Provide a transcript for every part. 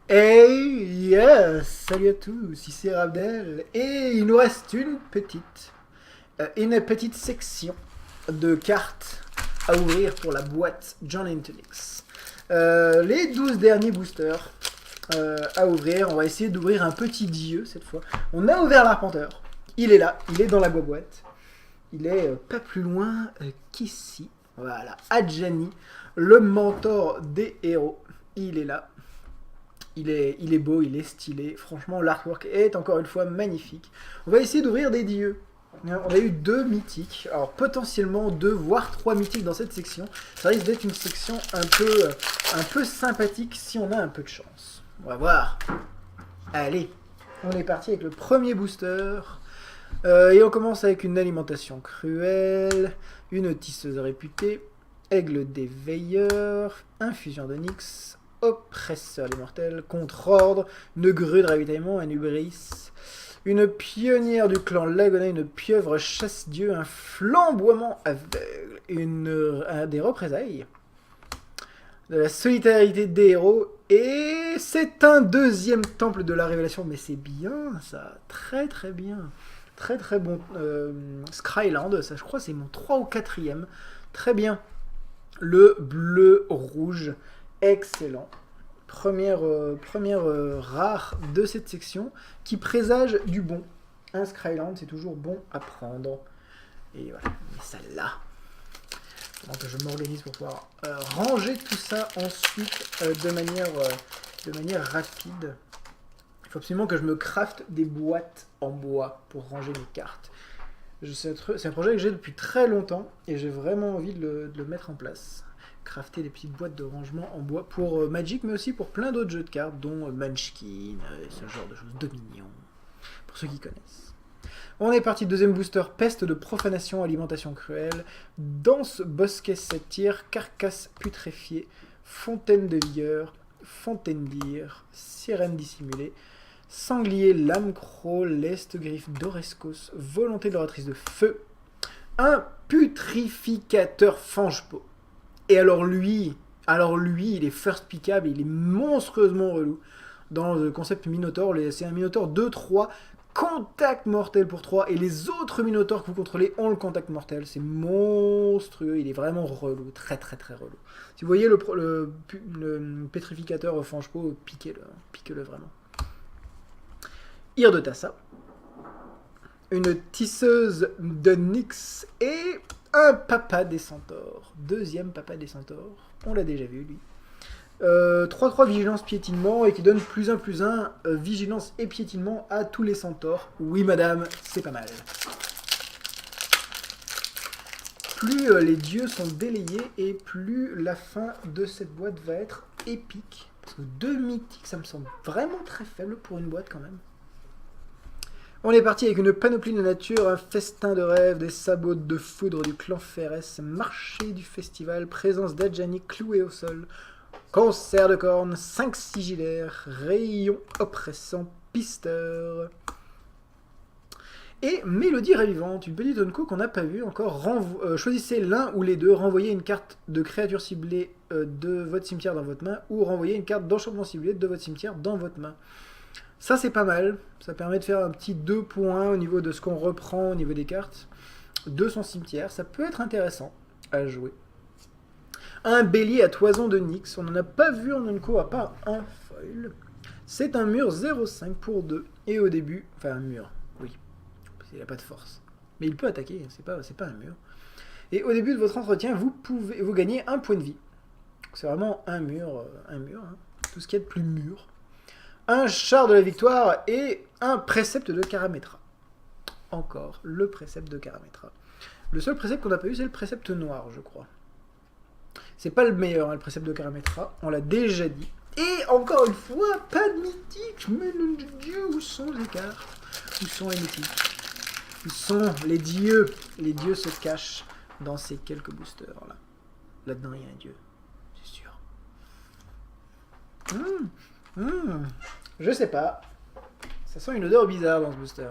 Hey, yes, salut à tous, ici Rabdel, et il nous reste une petite section de cartes à ouvrir pour la boîte John Intonix. Les 12 derniers boosters à ouvrir, on va essayer d'ouvrir un petit dieu cette fois. On a ouvert l'Arpenteur, il est là, il est dans la boîte, il est pas plus loin qu'ici, voilà, Adjani, le mentor des héros, il est là. Il est beau, il est stylé. Franchement, l'artwork est encore une fois magnifique. On va essayer d'ouvrir des dieux. On a eu 2 mythiques. Alors, potentiellement 2, voire 3 mythiques dans cette section. Ça risque d'être une section un peu sympathique si on a un peu de chance. On va voir. Allez, on est parti avec le premier booster. Et on commence avec une alimentation cruelle, une tisseuse réputée, aigle des veilleurs, infusion d'onyx, oppresseur des mortels, contre-ordre, une grue de ravitaillement, un hubris, une pionnière du clan Lagona, une pieuvre chasse-dieu, un flamboiement aveugle, des représailles, de la solidarité des héros, et c'est un deuxième temple de la révélation, mais c'est bien ça, très très bien. Très très bon Skyland, ça je crois c'est mon 3 ou 4ème. Très bien. Le bleu-rouge, excellent. Première rare de cette section qui présage du bon. Un Skyland, c'est toujours bon à prendre. Et voilà, mais celle-là. Donc je m'organise pour pouvoir ranger tout ça ensuite de manière rapide. Il faut absolument que je me crafte des boîtes en bois pour ranger mes cartes. C'est un projet que j'ai depuis très longtemps et j'ai vraiment envie de le mettre en place. Crafter des petites boîtes de rangement en bois pour Magic, mais aussi pour plein d'autres jeux de cartes, dont Munchkin, ce genre de choses, Dominion, pour ceux qui connaissent. On est parti, deuxième booster, peste de profanation, alimentation cruelle, danse, bosquet satire, carcasse putréfiée, fontaine de vigueur, fontaine d'ire, sirène dissimulée, sanglier, lame croc, leste griffe d'Orescos, volonté de l'oratrice de feu, un putrificateur fange-peau. Et alors lui, il est first pickable, il est monstrueusement relou. Dans le concept Minotaur, c'est un Minotaur 2-3, contact mortel pour 3, et les autres Minotaurs que vous contrôlez ont le contact mortel. C'est monstrueux, il est vraiment relou, très très très relou. Si vous voyez le pétrificateur fange-peau, piquez-le vraiment. Ire de Tassa, une tisseuse de Nyx et un papa des centaures. Deuxième papa des centaures, on l'a déjà vu lui. 3-3 vigilance piétinement et qui donne plus 1 vigilance et piétinement à tous les centaures. Oui madame, c'est pas mal. Plus les dieux sont délayés et plus la fin de cette boîte va être épique. Parce que 2 mythiques, ça me semble vraiment très faible pour une boîte quand même. On est parti avec une panoplie de nature, un festin de rêve, des sabots de foudre du clan Férès, marché du festival, présence d'Adjani cloué au sol, concert de cornes, 5 sigillaires, rayon oppressant, pisteur. Et mélodie ravivante, une petite onco qu'on n'a pas vue encore. Choisissez l'un ou les deux, renvoyez une carte de créature ciblée de votre cimetière dans votre main, ou renvoyez une carte d'enchantement ciblé de votre cimetière dans votre main. Ça c'est pas mal, ça permet de faire un petit 2 points au niveau de ce qu'on reprend au niveau des cartes de son cimetière, ça peut être intéressant à jouer. Un bélier à toison de Nyx, on n'en a pas vu en unco à part un foil. C'est un mur 0,5 pour 2, et au début, enfin un mur, oui, il n'a pas de force, mais il peut attaquer, c'est pas un mur. Et au début de votre entretien, vous gagnez un point de vie. C'est vraiment un mur, hein. Tout ce qu'il y a de plus mûr. Un char de la victoire et un précepte de Karametra. Encore le précepte de Karametra. Le seul précepte qu'on n'a pas eu, c'est le précepte noir, je crois. C'est pas le meilleur, hein, le précepte de Karametra, on l'a déjà dit. Et encore une fois, pas de mythique. Mais nom de Dieu, où sont les cartes? Où sont les mythiques? Où sont les dieux? Les dieux se cachent dans ces quelques boosters là. Là-dedans, il y a un dieu, c'est sûr. Je sais pas. Ça sent une odeur bizarre dans ce booster.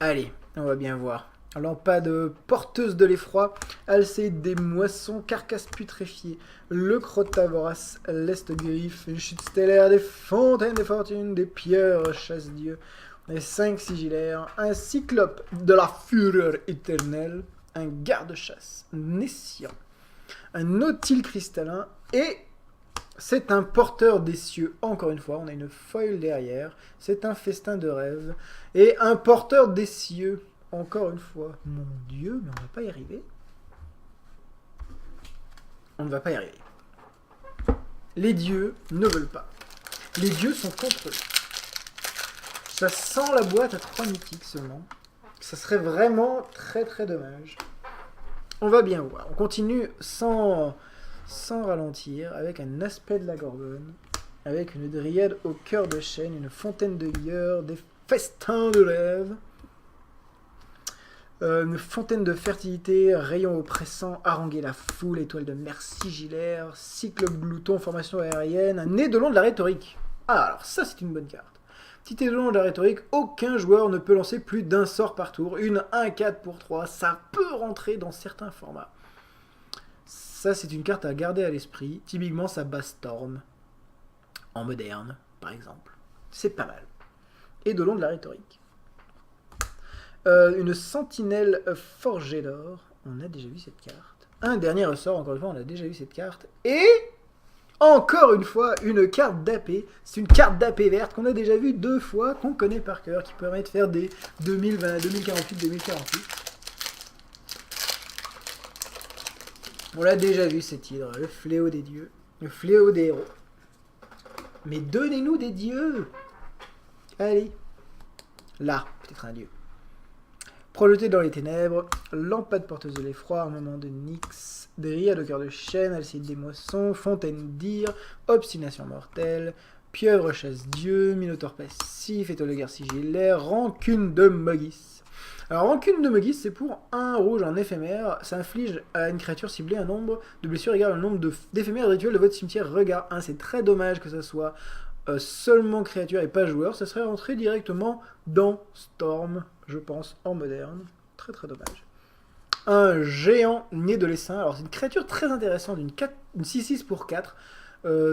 Allez, on va bien voir. Lampade porteuse de l'effroi, Alcéide des moissons, carcasse putréfiée, le crottat vorace, l'est griffe, une chute stellaire, des fontaines des fortunes, des pierres chasse-dieu, des 5 sigillaires, un cyclope de la fureur éternelle, un garde-chasse, Nessian, un nautile cristallin, et c'est un porteur des cieux, encore une fois, on a une foil derrière, c'est un festin de rêve, et un porteur des cieux, encore une fois, mon Dieu, mais on va pas y arriver. On ne va pas y arriver. Les dieux ne veulent pas. Les dieux sont contre eux. Ça sent la boîte à 3 mythiques seulement. Ça serait vraiment très très dommage. On va bien voir. On continue sans ralentir, avec un aspect de la Gorgone, avec une dryade au cœur de chêne, une fontaine de gueur, des festins de rêve. Une fontaine de fertilité, rayon oppressant, haranguer la foule, étoile de mer sigillaire, cyclope glouton, formation aérienne, un édolon de la rhétorique. Ah, alors ça c'est une bonne carte. Petit édolon de la rhétorique, aucun joueur ne peut lancer plus d'un sort par tour. Une 1-4 pour 3, ça peut rentrer dans certains formats. Ça c'est une carte à garder à l'esprit. Typiquement ça bat Storm, en moderne par exemple. C'est pas mal. Édolon de la rhétorique. Une sentinelle forgée d'or. On a déjà vu cette carte. Un dernier ressort, encore une fois, on a déjà vu cette carte. Et encore une fois, une carte d'AP. C'est une carte d'AP verte qu'on a déjà vue 2 fois, qu'on connaît par cœur, qui permet de faire des 2020, 2048, 2048. On l'a déjà vu cet hydre, le fléau des dieux, le fléau des héros. Mais donnez-nous des dieux. Allez. Là, peut-être un dieu. Projeté dans les ténèbres, lampade porteuse de l'effroi, armement de Nyx, dryade au cœur de chêne, Alcide des moissons, fontaine d'ire, obstination mortelle, pieuvre chasse-dieu, minotaure passif, étoile de guerre sigillaire, rancune de Mogis. Alors rancune de Mogis, c'est pour un rouge en éphémère, ça inflige à une créature ciblée un nombre de blessures égal au nombre d'éphémères rituels de votre cimetière regard 1. C'est très dommage que ça soit seulement créature et pas joueur, ça serait rentré directement dans Storm, je pense, en moderne. Très très dommage. Un géant né de l'essaim. Alors c'est une créature très intéressante, une 6-6 pour 4.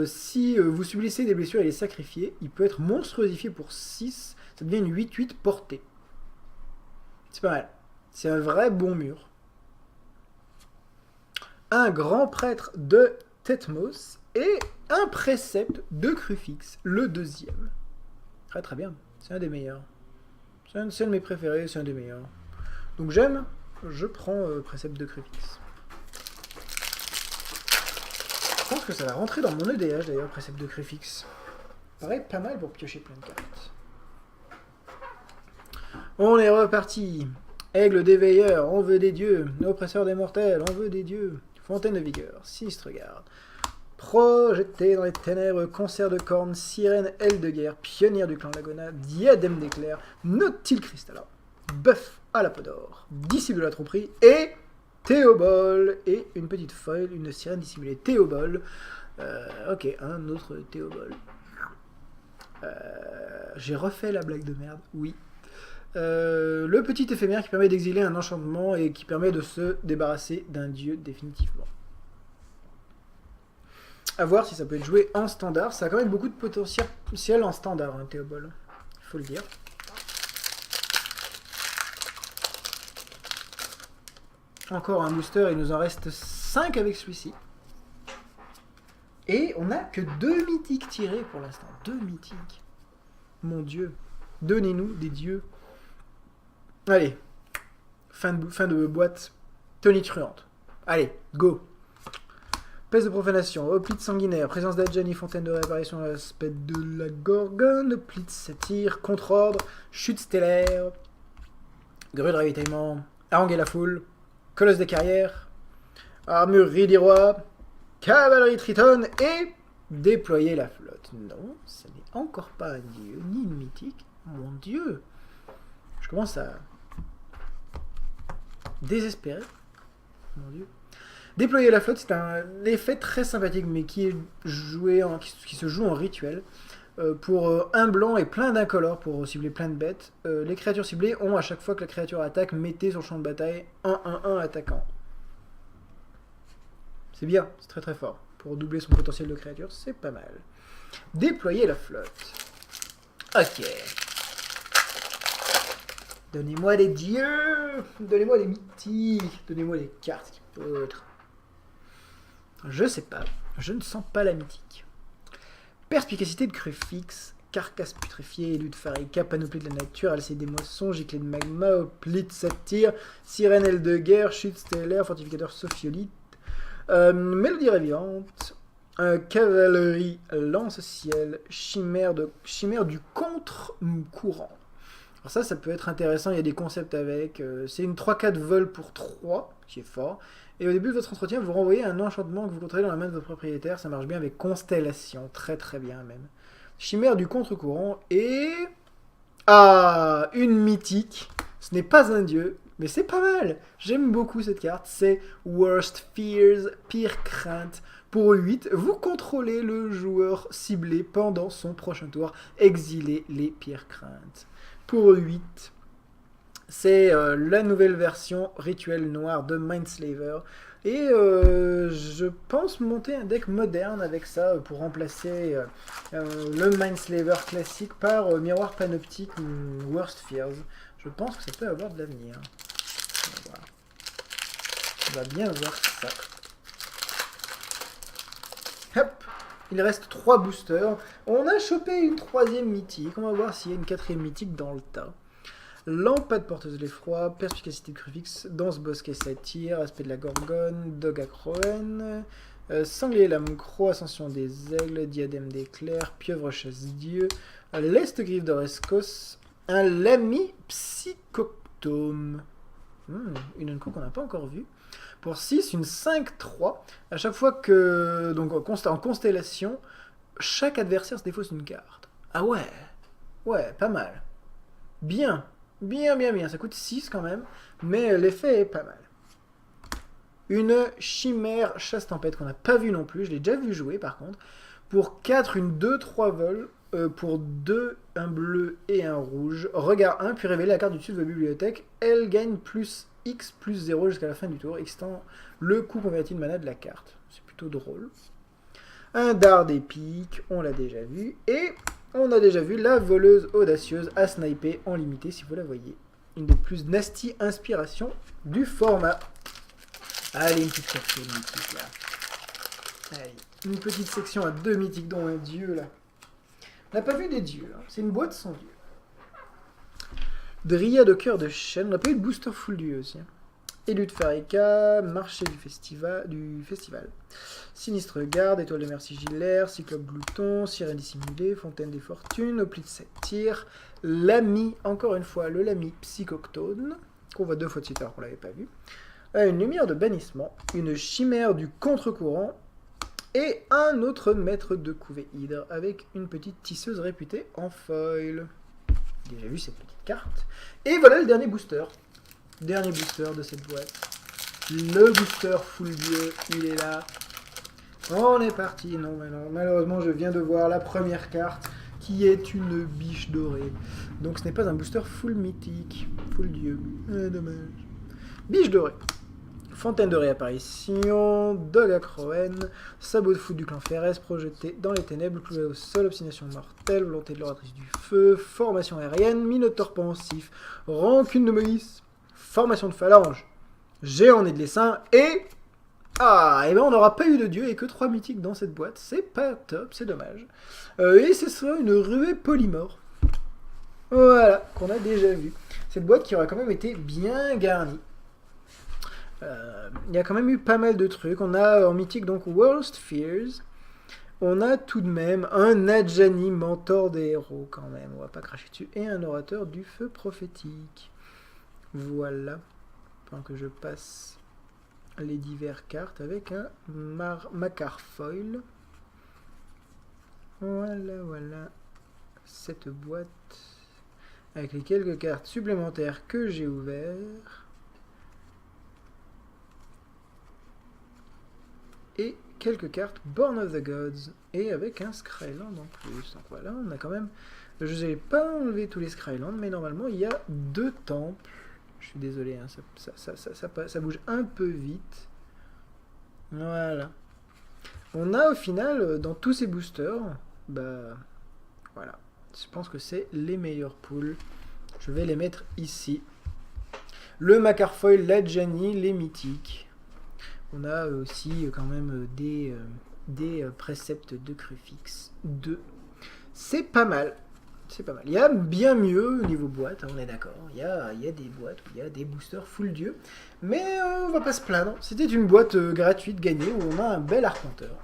Si vous subissez des blessures et les sacrifiez, il peut être monstruosifié pour 6. Ça devient une 8-8 portée. C'est pas mal. C'est un vrai bon mur. Un grand prêtre de Thethmos et un précepte de Crufix, le deuxième. Très très bien. C'est un des meilleurs. C'est un de mes préférés, c'est un des meilleurs. Donc j'aime, je prends précepte de Crufix. Je pense que ça va rentrer dans mon EDH d'ailleurs, précepte de Crufix. Pareil, pas mal pour piocher plein de cartes. On est reparti. Aigle des veilleurs, on veut des dieux. Oppresseur des mortels, on veut des dieux. Fontaine de vigueur, sinistre garde. Projeté dans les ténèbres, concert de cornes, sirène, aile de guerre, pionnière du clan Lagona, diadème d'éclairs, nautile cristallin, bœuf à la peau d'or, disciple de la tromperie, et Théobol, et une petite foil, une sirène dissimulée, Théobol. Ok, un autre Théobol. J'ai refait la blague de merde, oui. Le petit éphémère qui permet d'exiler un enchantement et qui permet de se débarrasser d'un dieu définitivement. A voir si ça peut être joué en standard. Ça a quand même beaucoup de potentiel en standard, hein, Théobol. Il faut le dire. Encore un booster, il nous en reste 5 avec celui-ci. Et on n'a que 2 mythiques tirés pour l'instant. 2 mythiques. Mon Dieu. Donnez-nous des dieux. Allez. Fin de boîte tonitruante. Allez, go. Peste de profanation, hoplite sanguinaire, présence d'Adjani, fontaine de réapparition à l'aspect de la Gorgone, hoplite satire, contre-ordre, chute stellaire, grue de ravitaillement, haranguer la foule, colosse des carrières, armurerie des rois, cavalerie triton et déployer la flotte. Non, ce n'est encore pas un dieu, ni une mythique. Mon Dieu, je commence à désespérer. Mon Dieu. Déployer la flotte, c'est un effet très sympathique, mais qui se joue en rituel. Pour un blanc et plein d'incolores pour cibler plein de bêtes. Les créatures ciblées ont à chaque fois que la créature attaque, mettez sur le champ de bataille 1-1-1 attaquant. C'est bien, c'est très très fort. Pour doubler son potentiel de créature, c'est pas mal. Déployer la flotte. Ok. Donnez-moi des dieux. Donnez-moi des mythiques. Donnez-moi des cartes qui peuvent être. Je sais pas. Je ne sens pas la mythique. Perspicacité de Crucifix, carcasse putréfiée, élu de Pharika, panoplie de la nature, alcée des moissons, giclée de magma, hoplite, satyre, sirène aile de guerre, chute stellaire, fortificateur sophiolite, mélodie revivante, cavalerie lance-ciel, chimère du contre-courant. Alors ça peut être intéressant, il y a des concepts avec. C'est une 3-4 vol pour 3, qui est fort. Et au début de votre entretien, vous renvoyez un enchantement que vous contrôlez dans la main de votre propriétaire. Ça marche bien avec Constellation, très très bien même. Chimère du contre-courant et... Ah, une mythique. Ce n'est pas un dieu, mais c'est pas mal. J'aime beaucoup cette carte. C'est Worst Fears, pire crainte. Pour 8, vous contrôlez le joueur ciblé pendant son prochain tour. Exilez les pires craintes. Pour 8, c'est la nouvelle version rituel noir de Mindslaver. Et je pense monter un deck moderne avec ça pour remplacer le Mindslaver classique par Miroir Panoptique ou Worst Fears. Je pense que ça peut avoir de l'avenir. On va bien voir ça. Hop, il reste 3 boosters. On a chopé une 3e mythique. On va voir s'il y a une 4e mythique dans le tas. Lampade porteuse l'effroi, perspicacité de Crucifix, danse bosquet satyre, aspect de la gorgone, dog à Croen, sanglier lame croc, ascension des aigles, diadème d'éclair, pieuvre chasse-dieu, leste griffe d'Orescos, un lami psychoctome. Une unco qu'on n'a pas encore vue. Pour 6, une 5-3. À chaque fois que, donc en constellation, chaque adversaire se défausse une carte. Ah ouais, ouais, pas mal. Bien. Bien. Ça coûte 6 quand même, mais l'effet est pas mal. Une chimère chasse-tempête qu'on n'a pas vu non plus. Je l'ai déjà vu jouer par contre. Pour 4, une 2-3 vol. Pour 2, un bleu et un rouge. Regard 1, puis révéler la carte du dessus de votre bibliothèque. Elle gagne plus X plus 0 jusqu'à la fin du tour, extend le coût converti de mana de la carte. C'est plutôt drôle. Un dard épique, on l'a déjà vu. Et... on a déjà vu la voleuse audacieuse à sniper en limité, si vous la voyez. Une des plus nasty inspirations du format. Allez, une petite section mythique, là. Allez, une petite section à 2 mythiques, dont un dieu, là. On n'a pas vu des dieux, hein. C'est une boîte sans dieu. Dryade au cœur de chêne. On n'a pas eu de booster full dieu aussi. Hein. Élu de Pharika, marché du festival. Sinistre garde, étoile de mer sigillaire, cyclope glouton, sirène dissimulée, fontaine des fortunes, hoplite satyre, l'ami, encore une fois, le lami psychoctone, qu'on voit 2 fois de suite alors qu'on l'avait pas vu, une lumière de bannissement, une chimère du contre-courant, et un autre maître de couvée hydre, avec une petite tisseuse réputée en foil. Déjà vu cette petite carte. Et voilà le dernier booster. Dernier booster de cette boîte. Le booster full dieu, il est là. On est parti. Non, mais non. Malheureusement, je viens de voir la première carte qui est une biche dorée. Donc ce n'est pas un booster full mythique. Full dieu. Dommage. Biche dorée. Fontaine de réapparition, dog à Croen, sabot de foot du clan Férès, projeté dans les ténèbres, cloué au sol, obstination mortelle, volonté de l'oratrice du feu, formation aérienne, minotaure pensif, rancune de Moïse, formation de phalange, géant nez de l'essaim, et... ah, et ben on n'aura pas eu de dieu et que 3 mythiques dans cette boîte, c'est pas top, c'est dommage. Et ce sera une ruée polymorphe. Voilà, qu'on a déjà vu. Cette boîte qui aurait quand même été bien garnie. Il y a quand même eu pas mal de trucs. On a en mythique donc Worst Fears. On a tout de même un Nadjani, mentor des héros quand même. On va pas cracher dessus. Et un orateur du feu prophétique. Voilà. Pendant que je passe les diverses cartes avec un Macar Foil. Voilà. Cette boîte avec les quelques cartes supplémentaires que j'ai ouvertes. Et quelques cartes Born of the Gods et avec un Scryland en plus. Donc voilà, on a quand même... Je n'ai pas enlevé tous les Scryland, mais normalement il y a 2 temples. Je suis désolé, hein, ça bouge un peu vite. Voilà. On a au final, dans tous ces boosters, bah voilà. Je pense que c'est les meilleurs pools. Je vais les mettre ici. Le Macarfoil, la Gianni, les mythiques. On a aussi quand même des préceptes de Crucifix 2. C'est pas mal. C'est pas mal. Il y a bien mieux au niveau boîte, hein, on est d'accord. Il y a des boîtes où il y a des boosters full dieu. Mais on va pas se plaindre. C'était une boîte gratuite gagnée où on a un bel arpenteur.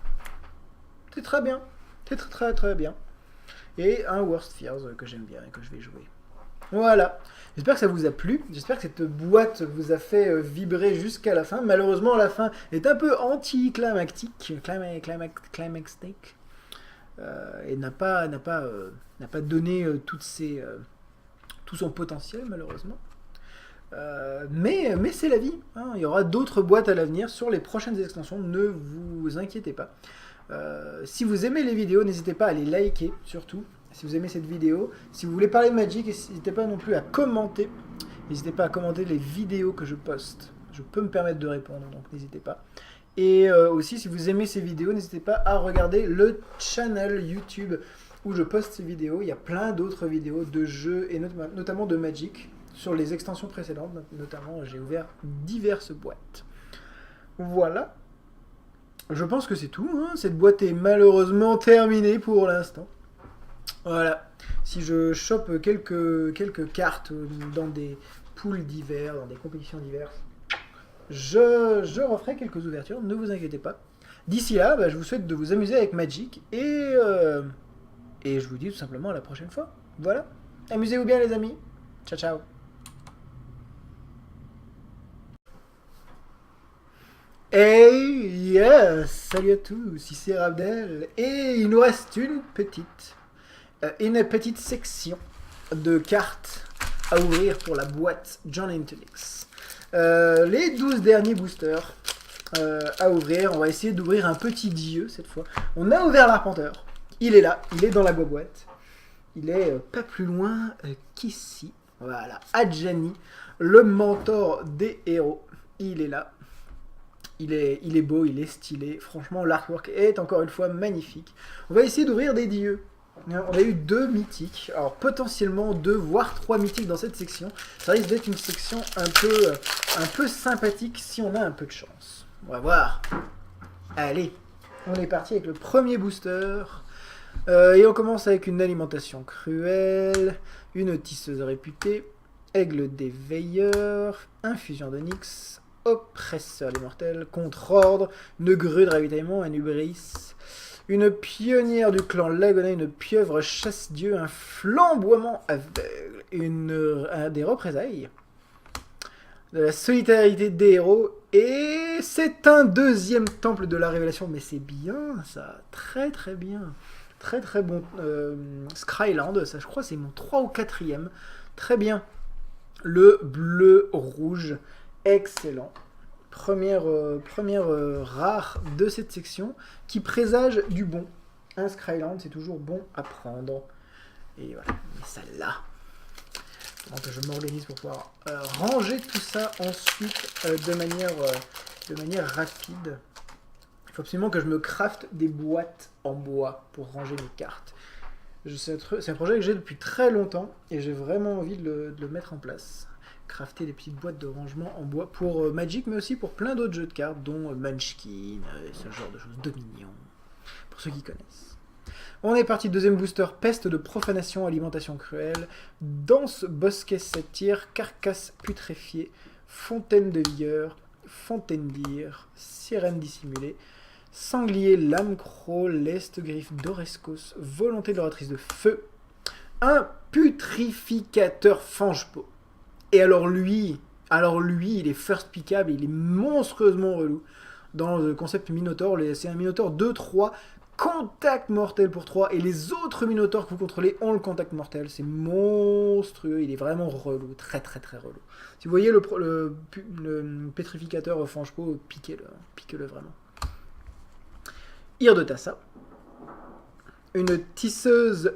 C'est très bien. C'est très bien. Et un Worst Fears que j'aime bien et que je vais jouer. Voilà. J'espère que ça vous a plu. J'espère que cette boîte vous a fait vibrer jusqu'à la fin. Malheureusement, la fin est un peu anticlimactique. Climactique. Et n'a pas donné tout son potentiel, malheureusement. Mais c'est la vie. Hein. Il y aura d'autres boîtes à l'avenir sur les prochaines extensions. Ne vous inquiétez pas. Si vous aimez les vidéos, n'hésitez pas à les liker, surtout. Si vous aimez cette vidéo, si vous voulez parler de Magic, n'hésitez pas non plus à commenter. N'hésitez pas à commenter les vidéos que je poste. Je peux me permettre de répondre, donc n'hésitez pas. Et aussi, si vous aimez ces vidéos, n'hésitez pas à regarder le channel YouTube où je poste ces vidéos. Il y a plein d'autres vidéos de jeux, et notamment de Magic, sur les extensions précédentes. Notamment, j'ai ouvert diverses boîtes. Voilà. Je pense que c'est tout. Hein. Cette boîte est malheureusement terminée pour l'instant. Voilà. Si je chope quelques cartes dans des poules divers, dans des compétitions diverses, je referai quelques ouvertures, ne vous inquiétez pas. D'ici là, bah, je vous souhaite de vous amuser avec Magic et je vous dis tout simplement à la prochaine fois. Voilà. Amusez-vous bien les amis. Ciao ciao. Hey yes, salut à tous, ici Rabdel et il nous reste une petite section de cartes à ouvrir pour la boîte John Intelix. Les 12 derniers boosters à ouvrir. On va essayer d'ouvrir un petit dieu cette fois. On a ouvert l'arpenteur. Il est là, il est dans la boîte. Il est pas plus loin qu'ici. Voilà, Adjani, le mentor des héros. Il est là. Il est beau, il est stylé. Franchement, l'artwork est encore une fois magnifique. On va essayer d'ouvrir des dieux. On a eu 2 mythiques, alors potentiellement 2 voire 3 mythiques dans cette section. Ça risque d'être une section un peu sympathique si on a un peu de chance. On va voir. Allez, on est parti avec le premier booster. Et on commence avec une alimentation cruelle, une tisseuse réputée, aigle des veilleurs, infusion d'onyx, oppresseur des mortels, contre-ordre, une grue de ravitaillement, un hubris, une pionnière du clan Lagona, une pieuvre chasse-dieu, un flamboiement aveugle, des représailles, de la solidarité des héros, et c'est un deuxième temple de la révélation, mais c'est bien ça, très bien, très bon. Scryland, ça je crois c'est mon 3 ou 4e, très bien. Le bleu-rouge, excellent. Première rare de cette section qui présage du bon. Un Scryland, c'est toujours bon à prendre. Et voilà, mais celle-là. Donc je m'organise pour pouvoir ranger tout ça ensuite de manière rapide. Il faut absolument que je me crafte des boîtes en bois pour ranger mes cartes. C'est un projet que j'ai depuis très longtemps et j'ai vraiment envie de le mettre en place. Crafter des petites boîtes de rangement en bois pour Magic, mais aussi pour plein d'autres jeux de cartes, dont Munchkin, ce genre de choses, Dominion, pour ceux qui connaissent. On est parti, deuxième booster, peste de profanation, alimentation cruelle, danse, bosquet satire, carcasse putréfiée, fontaine de vigueur, fontaine d'ire, sirène dissimulée, sanglier, lame croc, lest griffe d'Orescos, volonté de l'oratrice de feu, un putrificateur fange-peau. Et alors lui, il est first pickable, il est monstrueusement relou. Dans le concept Minotaur, c'est un Minotaur 2-3, contact mortel pour 3, et les autres Minotaurs que vous contrôlez ont le contact mortel. C'est monstrueux, il est vraiment relou, très relou. Si vous voyez le pétrificateur fange-peau, piquez-le vraiment. Ire de Tassa, une tisseuse